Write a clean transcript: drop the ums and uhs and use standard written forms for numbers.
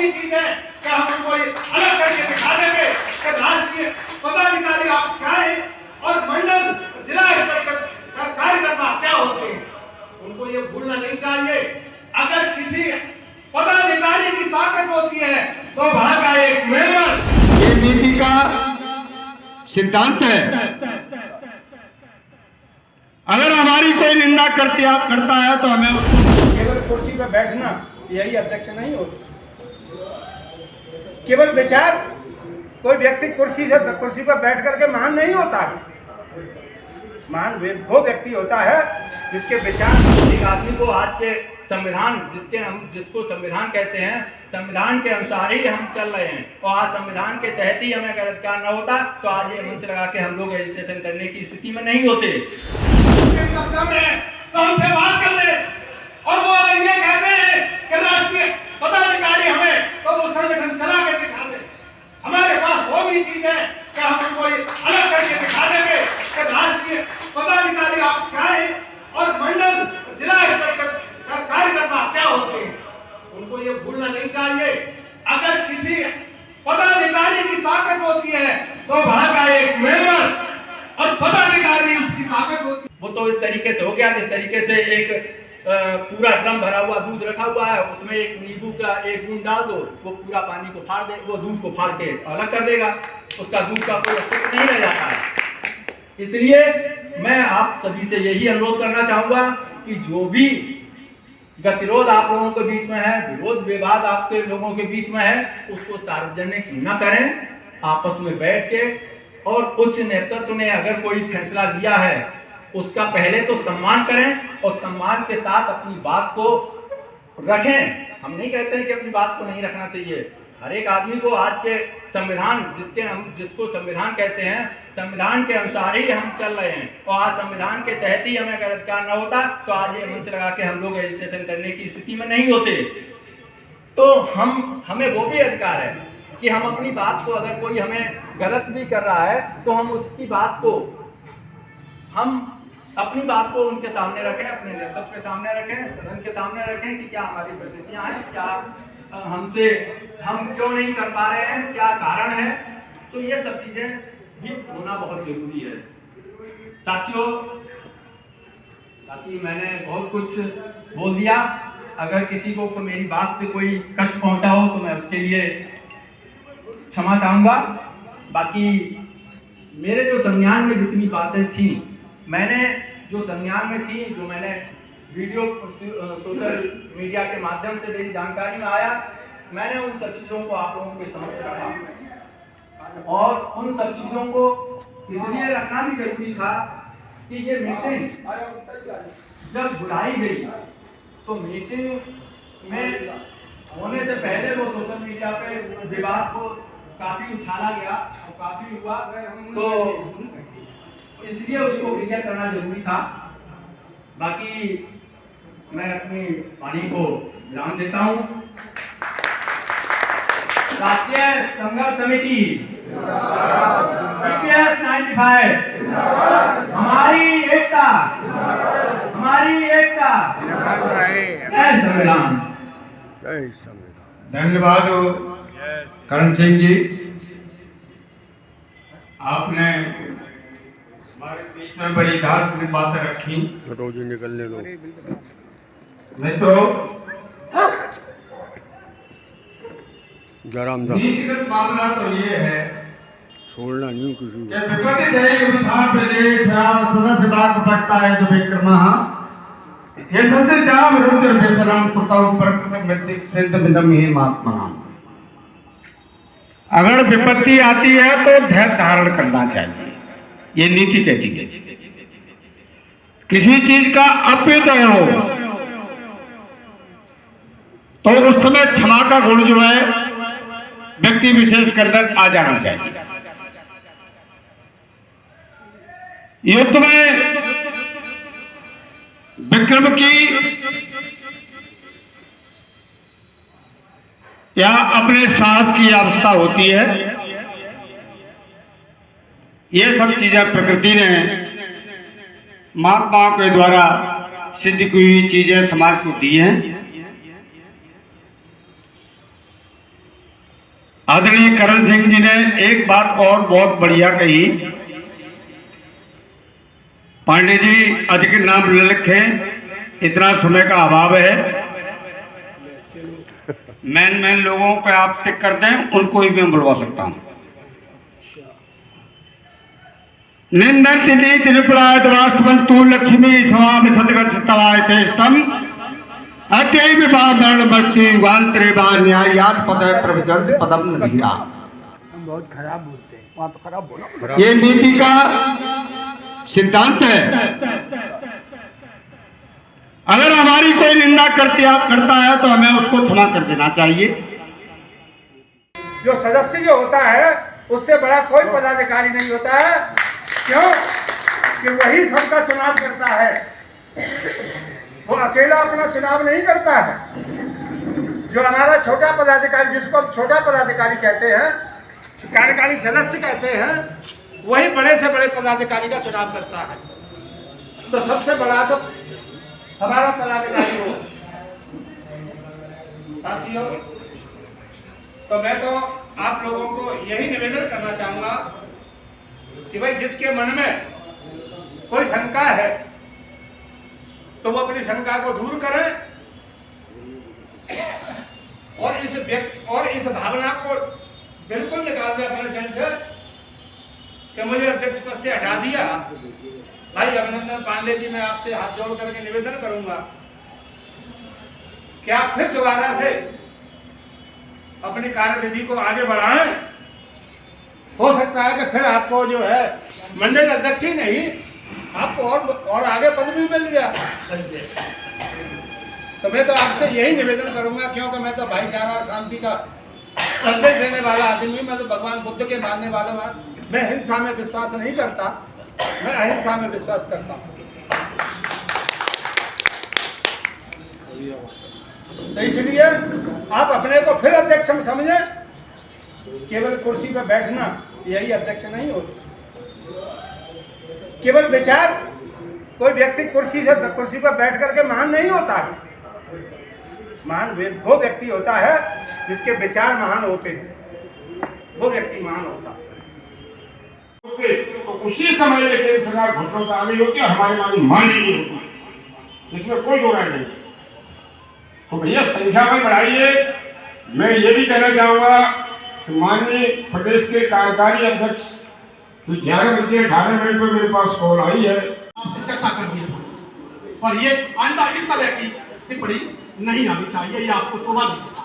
भी चीज है कि हम उनको अलग करके दिखा देंगे कि राष्ट्रीय पदाधिकारी आप क्या है और मंडल जिला स्तर के कार्यकर्ता क्या होते हैं। उनको ये भूलना नहीं चाहिए। अगर किसी पदाधिकारी की ताकत होती है तो वहां का एक मेंबर, ये नीति का सिद्धांत है। अगर हमारी कोई निंदा करता है तो हमें केवल कुर्सी पर बैठना यही अध्यक्ष नहीं होता। केवल विचार, कोई व्यक्ति कुर्सी पर बैठ करके महान नहीं होता है। महान वो व्यक्ति होता है जिसके विचार। एक आदमी को आज के संविधान जिसको संविधान कहते हैं, संविधान के अनुसार ही हम चल रहे हैं और आज संविधान के तहत ही हमें अगर अधिकार न होता तो आज ये मंच लगा के हम लोग रजिस्ट्रेशन करने की स्थिति में नहीं होते। तो हमसे बात कर ले और वो अगर ये कहते हैं कि राष्ट्रीय पदाधिकारी हमें, तो वो संगठन चला के दिखा दे। हमारे पास वो भी चीज है कि हम उनको अलग करके दिखा देंगे कि राष्ट्रीय पदाधिकारी आप क्या है और मंडल जिला स्तर के कार्यकर्ता क्या होते हैं। उनको ये भूलना नहीं चाहिए। अगर किसी पदाधिकारी की ताकत होती है तो वहां का एक मेंबर और पदाधिकारी उसकी ताकत होती है। वो तो इस तरीके से हो गया जिस तरीके से एक पूरा ड्रम भरा हुआ दूध रखा हुआ है, उसमें एक नींबू का एक बूंद डाल दो, वो पूरा पानी को फाड़ दे, वो दूध को फाड़ के अलग कर देगा, उसका दूध का कोई अस्तित्व नहीं रह जाता है। इसलिए मैं आप सभी से यही अनुरोध करना चाहूँगा कि जो भी गतिरोध आप लोगों के बीच में है, विरोध विवाद आपके लोगों के बीच में है, उसको सार्वजनिक न करें। आपस में बैठ के और उच्च नेतृत्व ने अगर कोई फैसला लिया है उसका पहले तो सम्मान करें और सम्मान के साथ अपनी बात को रखें। हम नहीं कहते हैं कि अपनी बात को नहीं रखना चाहिए। हर एक आदमी को आज के संविधान जिसको संविधान कहते हैं, संविधान के अनुसार ही हम चल रहे हैं और आज संविधान के तहत ही हमें अगर अधिकार न होता तो आज ये मंच लगा के हम लोग रजिस्ट्रेशन करने की स्थिति में नहीं होते। तो हमें वो भी अधिकार है कि हम अपनी बात को, अगर कोई हमें गलत भी कर रहा है तो हम उसकी बात को, हम अपनी बात को उनके सामने रखें, अपने नेतृत्व के सामने रखें, सदन के सामने रखें कि क्या हमारी परिस्थितियां हैं, क्या हम क्यों नहीं कर पा रहे हैं, क्या कारण है। तो ये सब चीजें भी होना बहुत जरूरी है साथियों। बाकी मैंने बहुत कुछ बोल दिया। अगर किसी को मेरी बात से कोई कष्ट पहुंचा हो तो मैं उसके लिए क्षमा चाहूँगा। बाकी मेरे जो संज्ञान में जितनी बातें थी, मैंने जो संज्ञान में थी, जो मैंने वीडियो सोशल मीडिया के माध्यम से मेरी जानकारी में आया, मैंने उन सब चीज़ों को आप लोगों के समक्ष रखा। और उन सब चीज़ों को इसलिए रखना भी जरूरी था कि ये मीटिंग जब बुलाई गई तो मीटिंग में होने से पहले वो सोशल मीडिया पे विवाद को काफ़ी उछाला गया और काफ़ी हुआ, तो इसलिए उसको क्लियर करना जरूरी था। बाकी मैं अपनी वाणी को विराम देता हूँ। राष्ट्रीय संघर्ष समिति BPS 95, हमारी एकता, हमारी एकता, जय संविधान। जय संविधान। धन्यवाद करण सिंह जी, आपने हमारे बीच में बड़ी दार्शनिक बातें रखी। रोज निकलने दो। मित्रों, नीतिगत मामला तो ये है, छोड़ना नहीं किसी को। विपत्ति जय विधान प्रदेश सदस्य बात पड़ता है जो विक्रमा ये सबसे जाम रुद्र बेसरम कुताऊ प्रकृत मृतिक सिद्ध विदम ही महात्मा। अगर विपत्ति आती है तो धैर्य धारण करना चाहिए, ये नीति कहती है। किसी चीज का अभ्युदय हो तो उस समय क्षमा का गुण जो है व्यक्ति विशेष के अंदर आ जाना चाहिए। युद्ध में विक्रम की या अपने साहस की अवस्था होती है। ये सब चीजें प्रकृति ने महात्माओं के द्वारा सिद्ध की हुई चीजें समाज को दी हैं। आदरणीय करण सिंह जी ने एक बात और बहुत बढ़िया कही। पांडे जी अधिक नाम न लिखें, इतना समय का अभाव है। मैन लोगों को आप टिक कर दें, उनको ही मैं बुलवा सकता हूं। निंदन्ति नीति निपुणायत वास्तवन्तु लक्ष्मी स्वामी सदगच्छतवाय तेष्टम अत्यैव बादर्ण बस्ति युगांतरे बा न्यायात पदः प्रविजर्त पदम नदिया। हम बहुत खराब बोलते हैं, वहाँ तो खराब बोला। ये नीति का सिद्धांत है। अगर हमारी कोई निंदा करता है तो हमें उसको क्षमा कर देना चाहिए। जो सदस्य जो होता है उससे बड़ा कोई पदाधिकारी नहीं होता है। क्यों? कि वही सबका चुनाव करता है, वो अकेला अपना चुनाव नहीं करता है। जो हमारा छोटा पदाधिकारी, जिसको हम छोटा पदाधिकारी कहते हैं, कार्यकारी सदस्य कहते हैं, वही बड़े से बड़े पदाधिकारी का चुनाव करता है। तो सबसे बड़ा तो हमारा पदाधिकारी हो। साथियों, तो मैं तो आप लोगों को यही निवेदन करना चाहूंगा कि भाई जिसके मन में कोई शंका है तो वो अपनी शंका को दूर करें और इस भावना को बिल्कुल निकाल दे अपने दिल से कि मुझे अध्यक्ष पद से हटा दिया। भाई अभिनंदन पांडे जी, मैं आपसे हाथ जोड़ करके निवेदन करूंगा कि आप फिर दोबारा से अपनी कार्यविधि को आगे बढ़ाएं। हो सकता है कि फिर आपको जो है मंडल अध्यक्ष ही नहीं, आपको और आगे पद भी मिल गया। तो मैं तो आपसे यही निवेदन करूंगा, क्योंकि मैं तो भाईचारा और शांति का संदेश देने वाला आदमी, मैं तो भगवान बुद्ध के मानने वाला। मैं हिंसा में विश्वास नहीं करता, मैं अहिंसा में विश्वास करता हूँ। तो इसलिए आप अपने को फिर अध्यक्ष समझें। केवल कुर्सी पर बैठना यही अध्यक्ष नहीं होता। केवल विचार, कोई व्यक्ति कुर्सी पर बैठ करके महान नहीं होता है। महान वो व्यक्ति होता है जिसके विचार महान होते हैं, वो व्यक्ति महान होता है। तो उसी समय ये केंद्र सरकार घोषणा पर आ गई होती है, हमारी मांग मान ली होती, इसमें कोई दो राय नहीं। तो भैया संख्या में बढ़ाइए। मैं ये भी कहना चाहूंगा कि माननीय प्रदेश के कार्यकारी अध्यक्ष 11 बजे 18 मिनट पर मेरे पास कॉल आई है, आपसे चर्चा कर दी है और ये आइंदा इस तरह की टिप्पणी नहीं आनी चाहिए, ये आपको शोभा नहीं।